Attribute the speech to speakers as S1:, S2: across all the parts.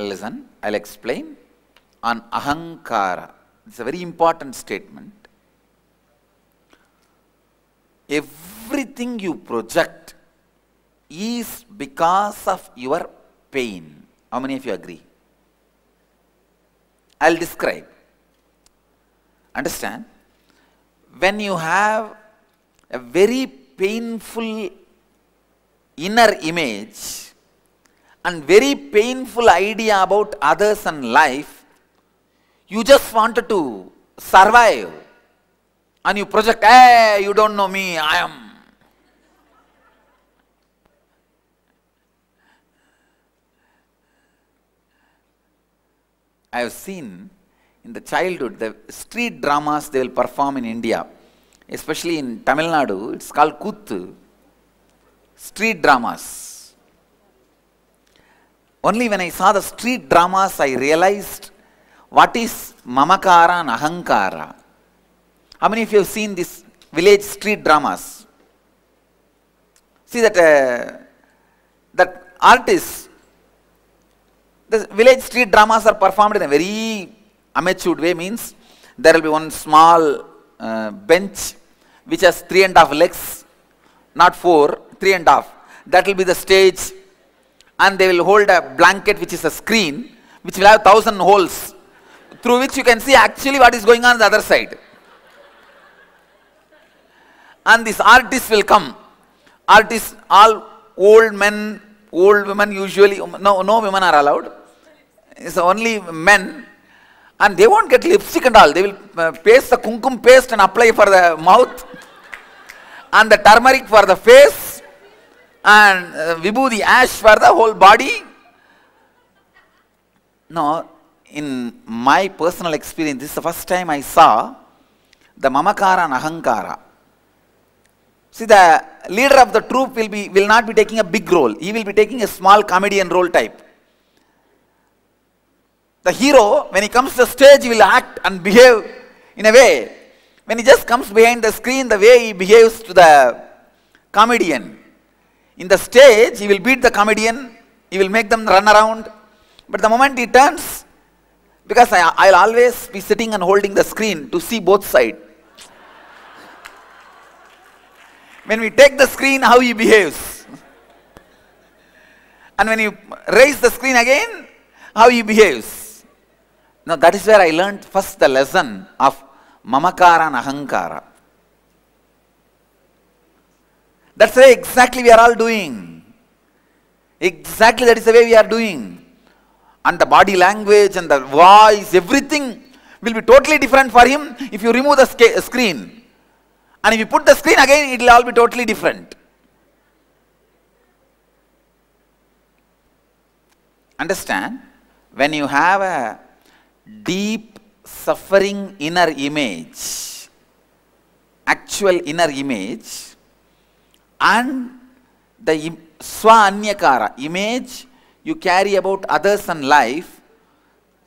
S1: Listen, I'll explain on ahankara. It's a very important statement. Everything you project is because of your pain. How many of you agree? I'll describe. Understand? When you have a very painful inner image and very painful idea about others and life, you just wanted to survive and you project, hey, you don't know me, I am. I have seen in the childhood, the street dramas they will perform in India, especially in Tamil Nadu, it's called Kuttu. Street dramas. Only when I saw the street dramas, I realized what is mamakara and ahankara. How many of you have seen these village street dramas? See that that artists, the village street dramas are performed in a very amateur way, means there will be one small bench which has 3.5 legs, not 4, 3.5. That will be the stage, and they will hold a blanket which is a screen which will have 1,000 holes through which you can see actually what is going on the other side. And this artist will come. Artists, all old men, old women usually, no women are allowed. It's only men. And they won't get lipstick and all. They will paste the kumkum paste and apply for the mouth. And the turmeric for the face. And vibhuti ash for the whole body. No, in my personal experience, this is the first time I saw the mamakara and ahankara. See, the leader of the troupe will not be taking a big role. He will be taking a small comedian role type. The hero, when he comes to the stage, he will act and behave in a way. When he just comes behind the screen, the way he behaves to the comedian. In the stage, he will beat the comedian. He will make them run around. But the moment he turns, because I'll always be sitting and holding the screen to see both sides. When we take the screen, how he behaves. And when you raise the screen again, how he behaves. Now that is where I learned first the lesson of mamakara and ahankara. That's the way exactly we are all doing. Exactly that is the way we are doing. And the body language and the voice, everything will be totally different for him if you remove the screen. And if you put the screen again, it will all be totally different. Understand? When you have a deep suffering inner image, actual inner image, and the swa-anyakara, image you carry about others and life,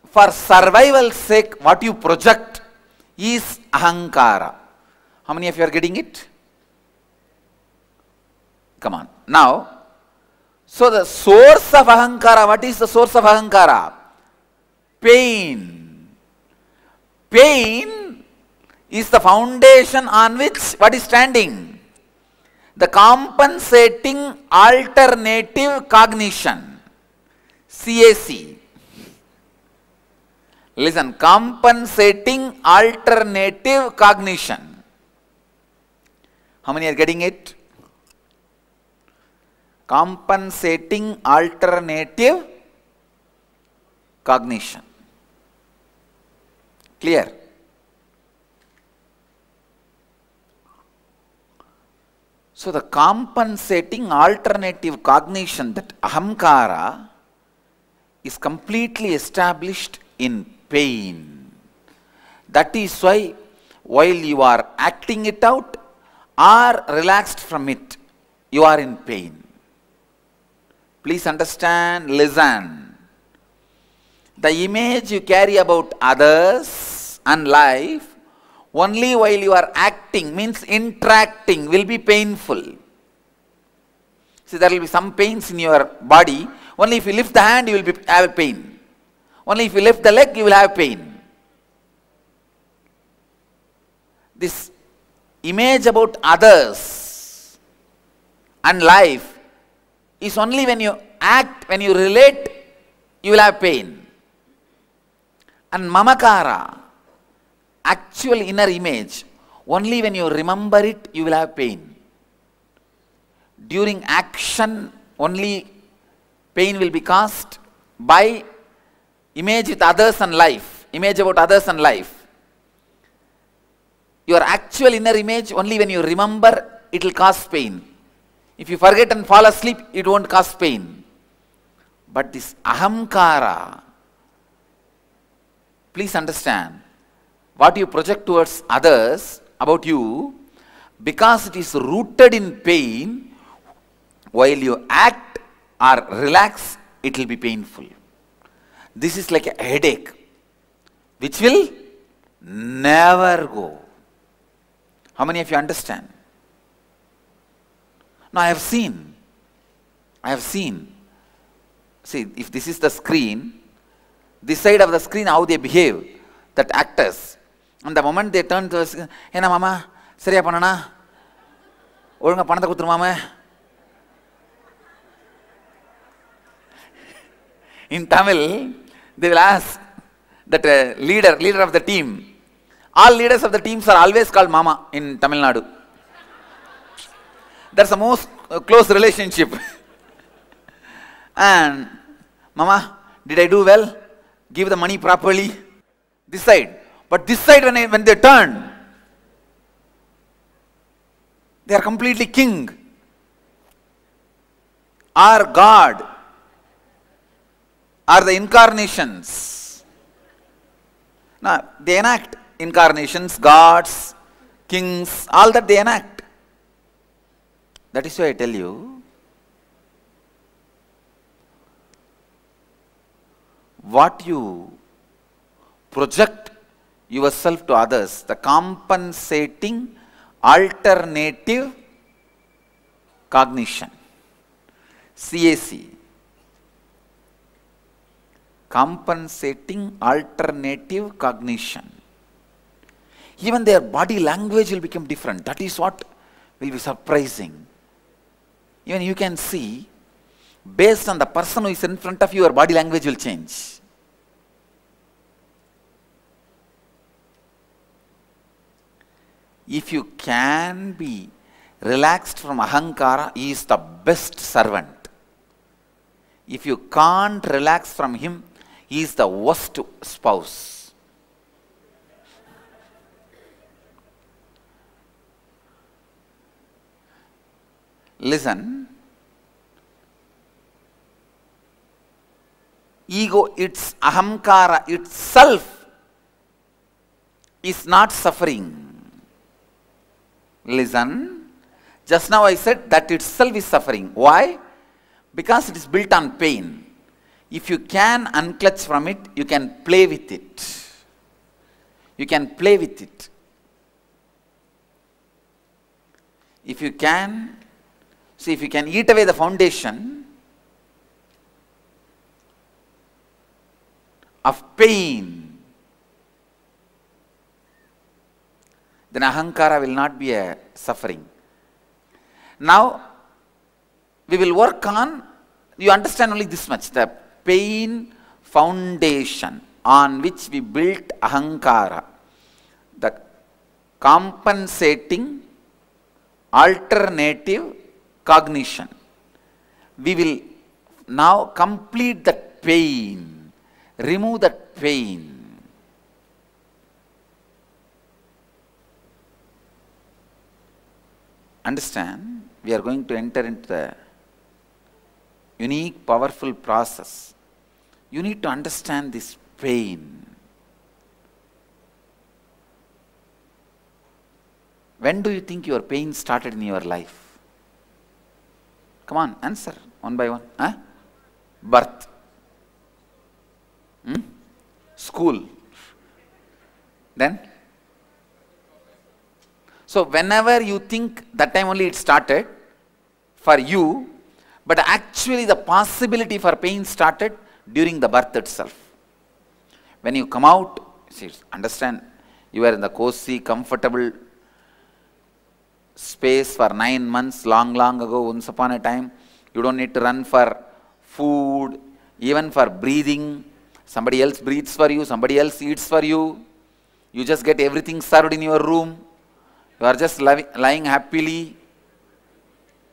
S1: for survival's sake, what you project is ahankara. How many of you are getting it? Come on. Now, so the source of ahankara, what is the source of ahankara? Pain. Pain is the foundation on which what is standing? The compensating alternative cognition. CAC. Listen, compensating alternative cognition. How many are getting it? Compensating alternative cognition. Clear? So the compensating alternative cognition, that ahamkara, is completely established in pain. That is why while you are acting it out or relaxed from it, you are in pain. Please understand, listen. The image you carry about others and life, only while you are acting, means interacting, will be painful. See, there will be some pains in your body. Only if you lift the hand, you will have a pain. Only if you lift the leg, you will have pain. This image about others and life is only when you act, when you relate, you will have pain. And mamakara, actual inner image, only when you remember it, you will have pain. During action, only pain will be caused by image with others and life, image about others and life. Your actual inner image, only when you remember, it will cause pain. If you forget and fall asleep, it won't cause pain. But this ahamkara, please understand, what you project towards others about you, because it is rooted in pain, while you act or relax, it will be painful. This is like a headache, which will never go. How many of you understand? Now I have seen, see, if this is the screen, this side of the screen, how they behave, that actors. And the moment they turn to us, "Ena mama, seriya panana, olunga panatha kudru mama." In Tamil, they will ask that leader of the team. All leaders of the teams are always called mama in Tamil Nadu. That's the most close relationship. And, "Mama, did I do well? Give the money properly?" This side. But this side, when they turn, they are completely king or God or the incarnations. Now, they enact incarnations, gods, kings, all that they enact. That is why I tell you, what you project yourself to others, the compensating alternative cognition, CAC, compensating alternative cognition. Even their body language will become different. That is what will be surprising. Even you can see, based on the person who is in front of you, your body language will change. If you can be relaxed from ahankara, he is the best servant. If you can't relax from him, he is the worst spouse. Listen, ego, its ahamkara itself is not suffering. Listen, just now I said that itself is suffering. Why? Because it is built on pain. If you can unclutch from it, you can play with it. You can play with it. If you can, see, if you can eat away the foundation of pain, then ahankara will not be a suffering. Now, we will work on, you understand only this much, the pain foundation on which we built ahankara, the compensating alternative cognition. We will now complete that pain, remove that pain. Understand, we are going to enter into the unique, powerful process. You need to understand this pain. When do you think your pain started in your life? Come on, answer one by one. Huh? Birth. School. Then? So whenever you think, that time only it started for you, but actually the possibility for pain started during the birth itself. When you come out, see, understand, you are in the cozy, comfortable space for 9 months, long ago, once upon a time. You don't need to run for food, even for breathing. Somebody else breathes for you, somebody else eats for you. You just get everything served in your room. You are just lying happily,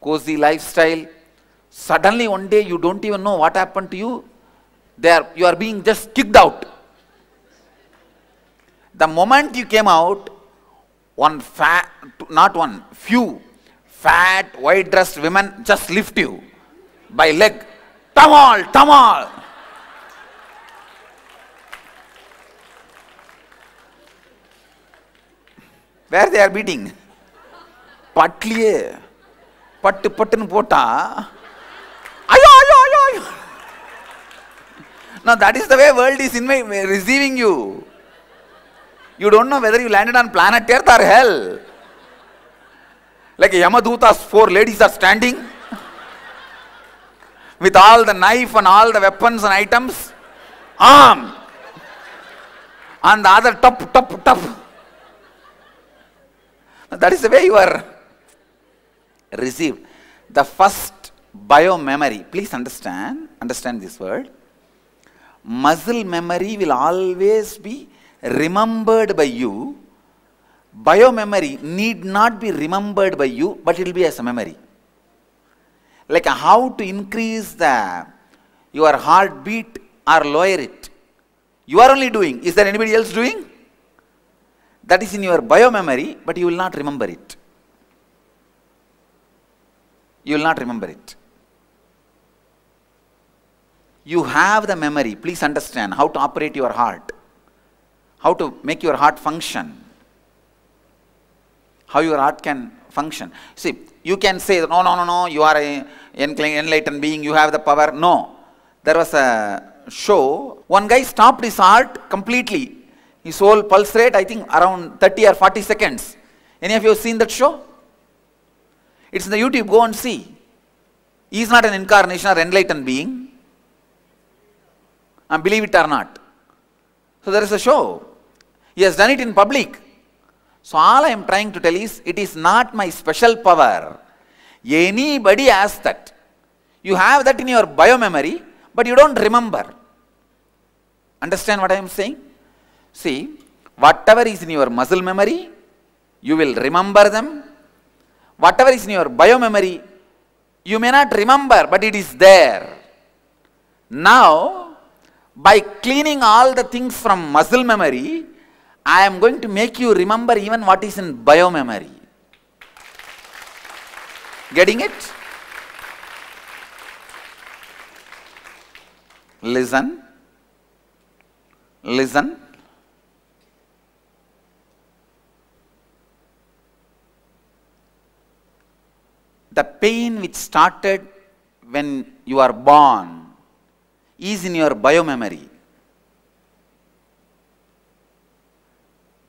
S1: cozy lifestyle. Suddenly one day you don't even know what happened to you. You are being just kicked out. The moment you came out, few fat, white-dressed women just lift you by leg. Tamal! Where they are beating? Patliye. Pattu pota. Ayo. Now that is the way world is receiving you. You don't know whether you landed on planet Earth or hell. Like Yamaduta's 4 ladies are standing with all the knife and all the weapons and items, armed. And the other top. That is the way you are received. The first bio-memory, please understand this word. Muscle memory will always be remembered by you. Bio-memory need not be remembered by you, but it will be as a memory. Like how to increase your heartbeat or lower it. You are only doing. Is there anybody else doing? That is in your bio-memory, but you will not remember it. You will not remember it. You have the memory. Please understand how to operate your heart. How to make your heart function. How your heart can function. See, you can say, no, you are an enlightened being, you have the power. No. There was a show, one guy stopped his heart completely. His whole pulse rate, I think, around 30 or 40 seconds. Any of you have seen that show? It's in the YouTube, go and see. He is not an incarnation or enlightened being. And believe it or not. So there is a show. He has done it in public. So all I am trying to tell is, it is not my special power. Anybody has that. You have that in your bio-memory, but you don't remember. Understand what I am saying? See, whatever is in your muscle memory, you will remember them. Whatever is in your bio-memory, you may not remember, but it is there. Now, by cleaning all the things from muscle memory, I am going to make you remember even what is in bio-memory. Getting it? Listen. The pain which started when you are born is in your bio-memory.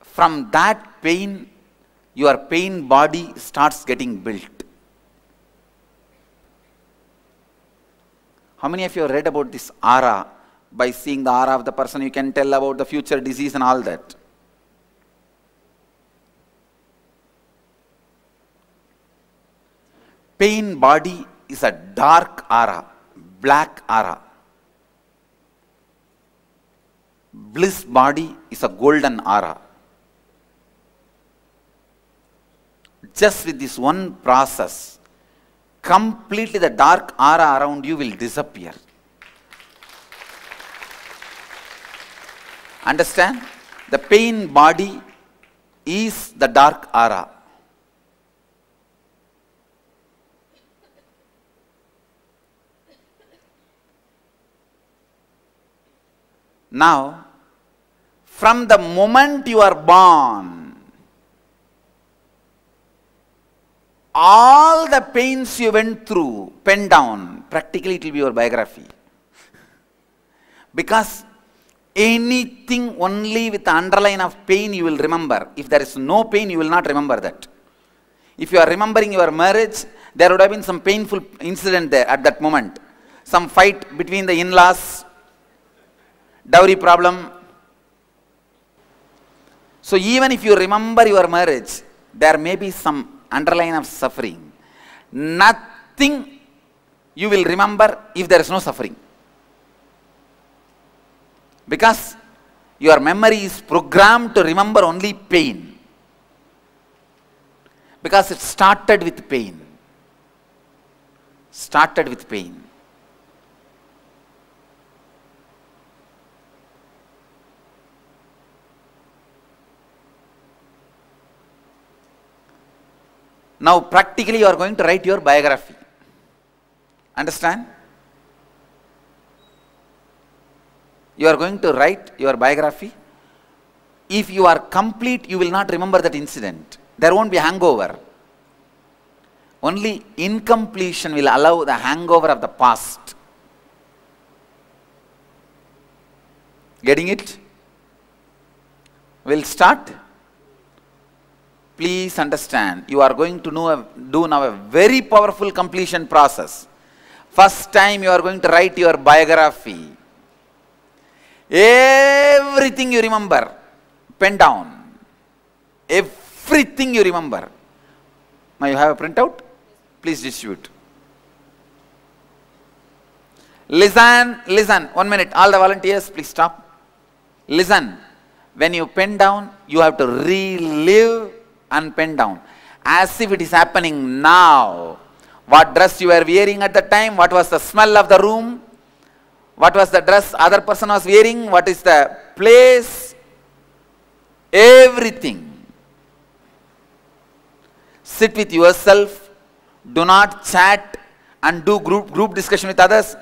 S1: From that pain, your pain body starts getting built. How many of you have read about this aura? By seeing the aura of the person, you can tell about the future disease and all that. Pain body is a dark aura, black aura. Bliss body is a golden aura. Just with this one process, completely the dark aura around you will disappear. Understand? The pain body is the dark aura. Now, from the moment you are born, all the pains you went through, pen down, practically it will be your biography. Because anything only with the underline of pain you will remember. If there is no pain, you will not remember that. If you are remembering your marriage, there would have been some painful incident there at that moment. Some fight between the in-laws, dowry problem, So even if you remember your marriage, there may be some underline of suffering. Nothing you will remember if there is no suffering. Because your memory is programmed to remember only pain. Because it started with pain. Started with pain. Now practically you are going to write your biography. Understand? You are going to write your biography. If you are complete, you will not remember that incident. There won't be hangover. Only incompletion will allow the hangover of the past. Getting it? We'll start. Please understand, you are going to do now a very powerful completion process. First time you are going to write your biography. Everything you remember, pen down. Everything you remember. Now you have a printout? Please distribute. Listen, listen. 1 minute. All the volunteers, please stop. Listen. When you pen down, you have to relive and pen down. As if it is happening now. What dress you were wearing at the time? What was the smell of the room? What was the dress other person was wearing? What is the place? Everything. Sit with yourself. Do not chat and do group discussion with others.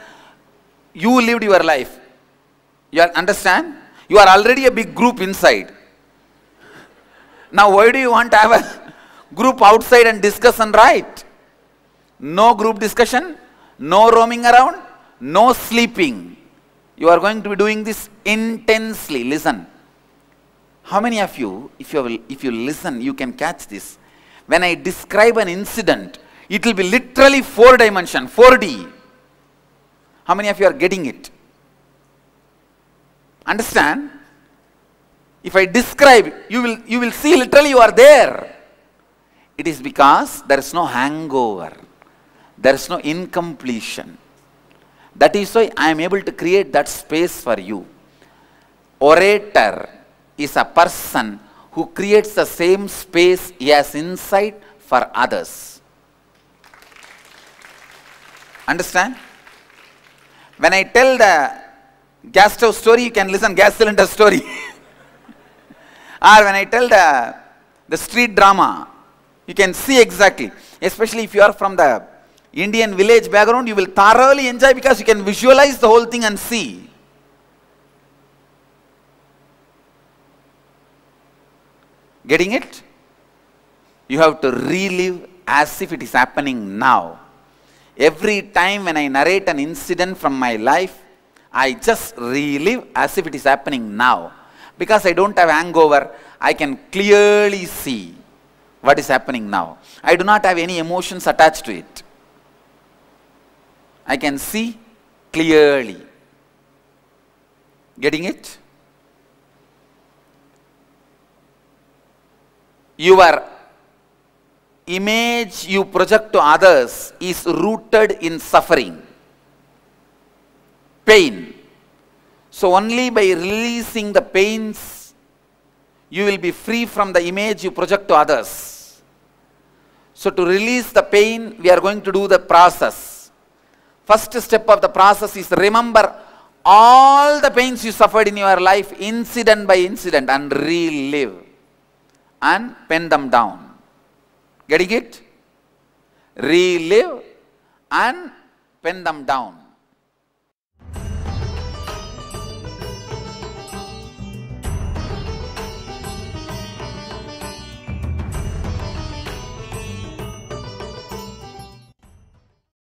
S1: You lived your life. You understand? You are already a big group inside. Now why do you want to have a group outside and discuss and write? No group discussion, no roaming around, no sleeping. You are going to be doing this intensely. Listen. How many of you, if you listen, you can catch this? When I describe an incident, it will be literally 4 dimension, 4D. How many of you are getting it? Understand? If I describe, you will see literally you are there. It is because there is no hangover. There is no incompletion. That is why I am able to create that space for you. Orator is a person who creates the same space he has inside for others. Understand? When I tell the gas stove story, you can listen gas cylinder story. Or when I tell the street drama, you can see exactly. Especially if you are from the Indian village background, you will thoroughly enjoy because you can visualize the whole thing and see. Getting it? You have to relive as if it is happening now. Every time when I narrate an incident from my life, I just relive as if it is happening now. Because I don't have hangover, I can clearly see what is happening now. I do not have any emotions attached to it. I can see clearly. Getting it? Your image you project to others is rooted in suffering, pain. So only by releasing the pains, you will be free from the image you project to others. So to release the pain, we are going to do the process. First step of the process is remember all the pains you suffered in your life, incident by incident, and relive and pen them down. Getting it? Relive and pen them down.